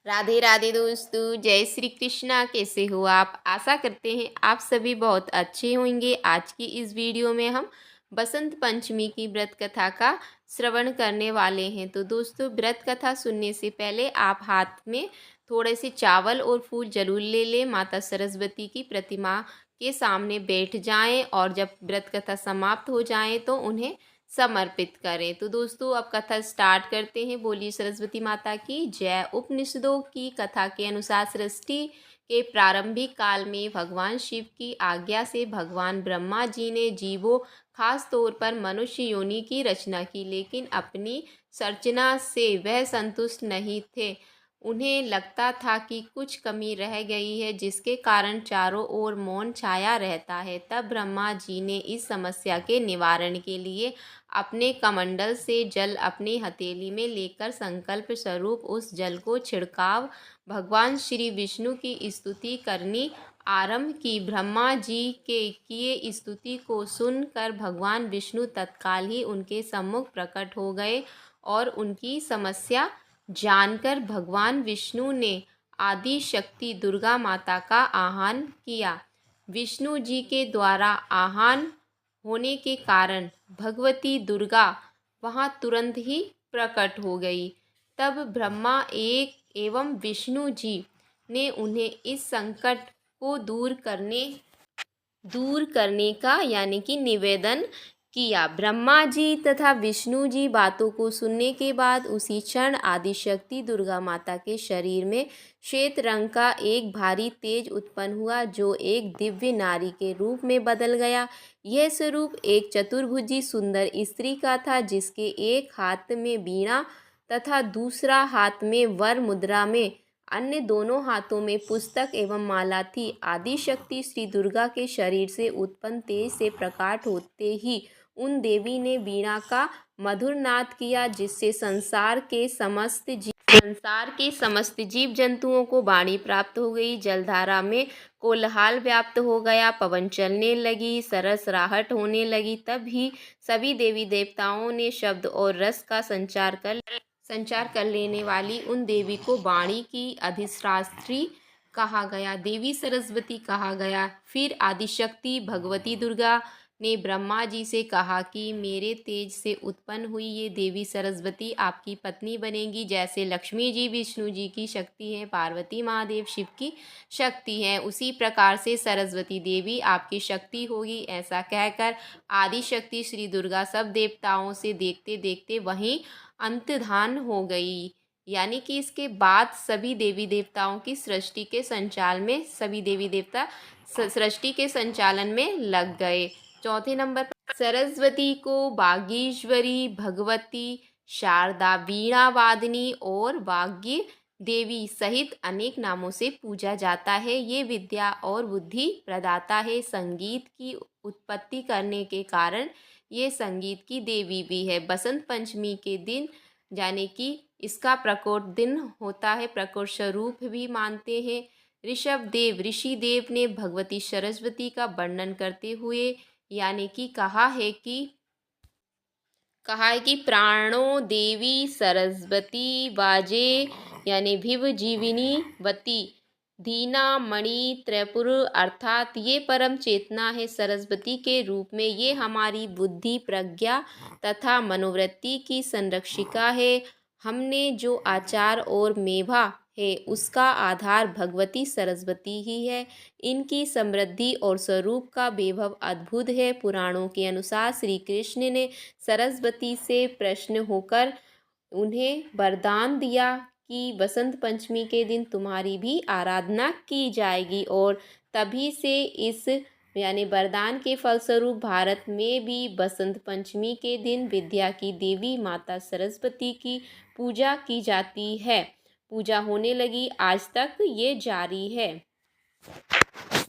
राधे राधे दोस्तों, जय श्री कृष्णा। कैसे हो आप? आशा करते हैं आप सभी बहुत अच्छे होंगे। आज की इस वीडियो में हम बसंत पंचमी की व्रत कथा का श्रवण करने वाले हैं। तो दोस्तों, व्रत कथा सुनने से पहले आप हाथ में थोड़े से चावल और फूल जरूर ले लें। माता सरस्वती की प्रतिमा के सामने बैठ जाएं और जब व्रत कथा समाप्त हो जाए तो उन्हें समर्पित करें। तो दोस्तों, अब कथा स्टार्ट करते हैं। बोलिए सरस्वती माता की जय। उपनिषदों की कथा के अनुसार सृष्टि के प्रारंभिक काल में भगवान शिव की आज्ञा से भगवान ब्रह्मा जी ने जीवों, खास तौर पर मनुष्य योनि की रचना की, लेकिन अपनी संरचना से वह संतुष्ट नहीं थे। उन्हें लगता था कि कुछ कमी रह गई है, जिसके कारण चारों ओर मौन छाया रहता है। तब ब्रह्मा जी ने इस समस्या के निवारण के लिए अपने कमंडल से जल अपनी हथेली में लेकर संकल्प स्वरूप उस जल को छिड़काव भगवान श्री विष्णु की स्तुति करनी आरंभ की। ब्रह्मा जी के किए स्तुति को सुनकर भगवान विष्णु तत्काल ही उनके सम्मुख प्रकट हो गए और उनकी समस्या जानकर भगवान विष्णु ने आदि शक्ति दुर्गा माता का आह्वान किया। विष्णु जी के द्वारा आह्वान होने के कारण भगवती दुर्गा वहाँ तुरंत ही प्रकट हो गई। तब ब्रह्मा एक एवं विष्णु जी ने उन्हें इस संकट को दूर करने का यानी कि निवेदन किया। ब्रह्मा जी तथा विष्णु जी बातों को सुनने के बाद उसी क्षण आदिशक्ति दुर्गा माता के शरीर में श्वेत रंग का एक भारी तेज उत्पन्न हुआ, जो एक दिव्य नारी के रूप में बदल गया। यह स्वरूप एक चतुर्भुजी सुंदर स्त्री का था, जिसके एक हाथ में वीणा तथा दूसरा हाथ में वर मुद्रा में अन्य दोनों हाथों में पुस्तक एवं माला थी। आदिशक्ति श्री दुर्गा के शरीर से उत्पन्न तेज से प्रकट होते ही उन देवी ने वीणा का मधुर नाद किया, जिससे संसार के समस्त जीव जंतुओं को वाणी प्राप्त हो गई। जलधारा में कोलाहल व्याप्त हो गया, पवन चलने लगी, सरसराहट होने लगी। तब ही सभी देवी देवताओं ने शब्द और रस का संचार कर लेने वाली उन देवी को वाणी की अधिष्ठात्री कहा गया, देवी सरस्वती कहा गया। फिर आदिशक्ति भगवती दुर्गा ने ब्रह्मा जी से कहा कि मेरे तेज से उत्पन्न हुई ये देवी सरस्वती आपकी पत्नी बनेगी। जैसे लक्ष्मी जी विष्णु जी की शक्ति है, पार्वती महादेव शिव की शक्ति है, उसी प्रकार से सरस्वती देवी आपकी शक्ति होगी। ऐसा कहकर आदिशक्ति श्री दुर्गा सब देवताओं से देखते देखते वहीं अंतर्धान हो गई। यानी कि इसके बाद सभी देवी देवताओं की सृष्टि के संचालन में लग गए। चौथे नंबर पर सरस्वती को बागीश्वरी, भगवती, शारदा, वीणा वादिनी और वाग्य देवी सहित अनेक नामों से पूजा जाता है। ये विद्या और बुद्धि प्रदाता है। संगीत की उत्पत्ति करने के कारण ये संगीत की देवी भी है। बसंत पंचमी के दिन यानी कि इसका प्रकट दिन होता है, प्रकट स्वरूप भी मानते हैं। ऋषि देव ने भगवती सरस्वती का वर्णन करते हुए यानी कि कहा है कि प्राणो देवी सरस्वती वाजे यानी भिव जीविनी वती धीना मणि त्रिपुर, अर्थात ये परम चेतना है सरस्वती के रूप में। ये हमारी बुद्धि, प्रज्ञा तथा मनोवृत्ति की संरक्षिका है। हमने जो आचार और मेवा है उसका आधार भगवती सरस्वती ही है। इनकी समृद्धि और स्वरूप का वैभव अद्भुत है। पुराणों के अनुसार श्री कृष्ण ने सरस्वती से प्रसन्न होकर उन्हें वरदान दिया कि बसंत पंचमी के दिन तुम्हारी भी आराधना की जाएगी, और तभी से इस यानी वरदान के फलस्वरूप भारत में भी बसंत पंचमी के दिन विद्या की देवी माता सरस्वती की पूजा की जाती है। पूजा होने लगी, आज तक ये जारी है।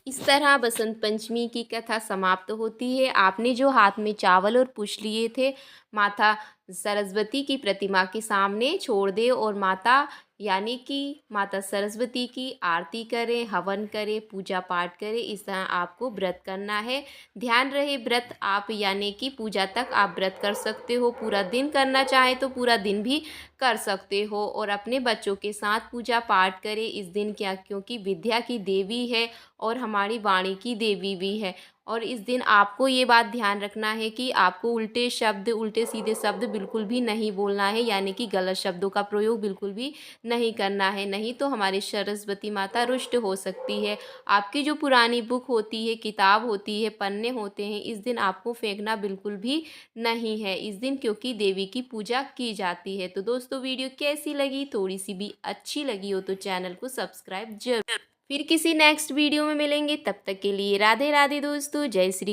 इस तरह बसंत पंचमी की कथा समाप्त होती है। आपने जो हाथ में चावल और पुष्प लिए थे, माता सरस्वती की प्रतिमा के सामने छोड़ दे और माता यानी कि माता सरस्वती की आरती करें, हवन करें, पूजा पाठ करें। इस तरह आपको व्रत करना है। ध्यान रहे, व्रत आप यानी कि पूजा तक आप व्रत कर सकते हो। पूरा दिन करना चाहे तो पूरा दिन भी कर सकते हो और अपने बच्चों के साथ पूजा पाठ करें इस दिन, क्या क्योंकि विद्या की देवी है और हमारी वाणी की देवी भी है। और इस दिन आपको ये बात ध्यान रखना है कि आपको उल्टे शब्द, उल्टे सीधे शब्द बिल्कुल भी नहीं बोलना है, यानी कि गलत शब्दों का प्रयोग बिल्कुल भी नहीं करना है, नहीं तो हमारी सरस्वती माता रुष्ट हो सकती है। आपकी जो पुरानी बुक होती है, किताब होती है, पन्ने होते हैं, इस दिन आपको फेंकना बिल्कुल भी नहीं है इस दिन, क्योंकि देवी की पूजा की जाती है। तो दोस्तों, वीडियो कैसी लगी? थोड़ी सी भी अच्छी लगी हो तो चैनल को सब्सक्राइब जरूर। फिर किसी नेक्स्ट वीडियो में मिलेंगे, तब तक के लिए राधे राधे दोस्तों, जय श्री।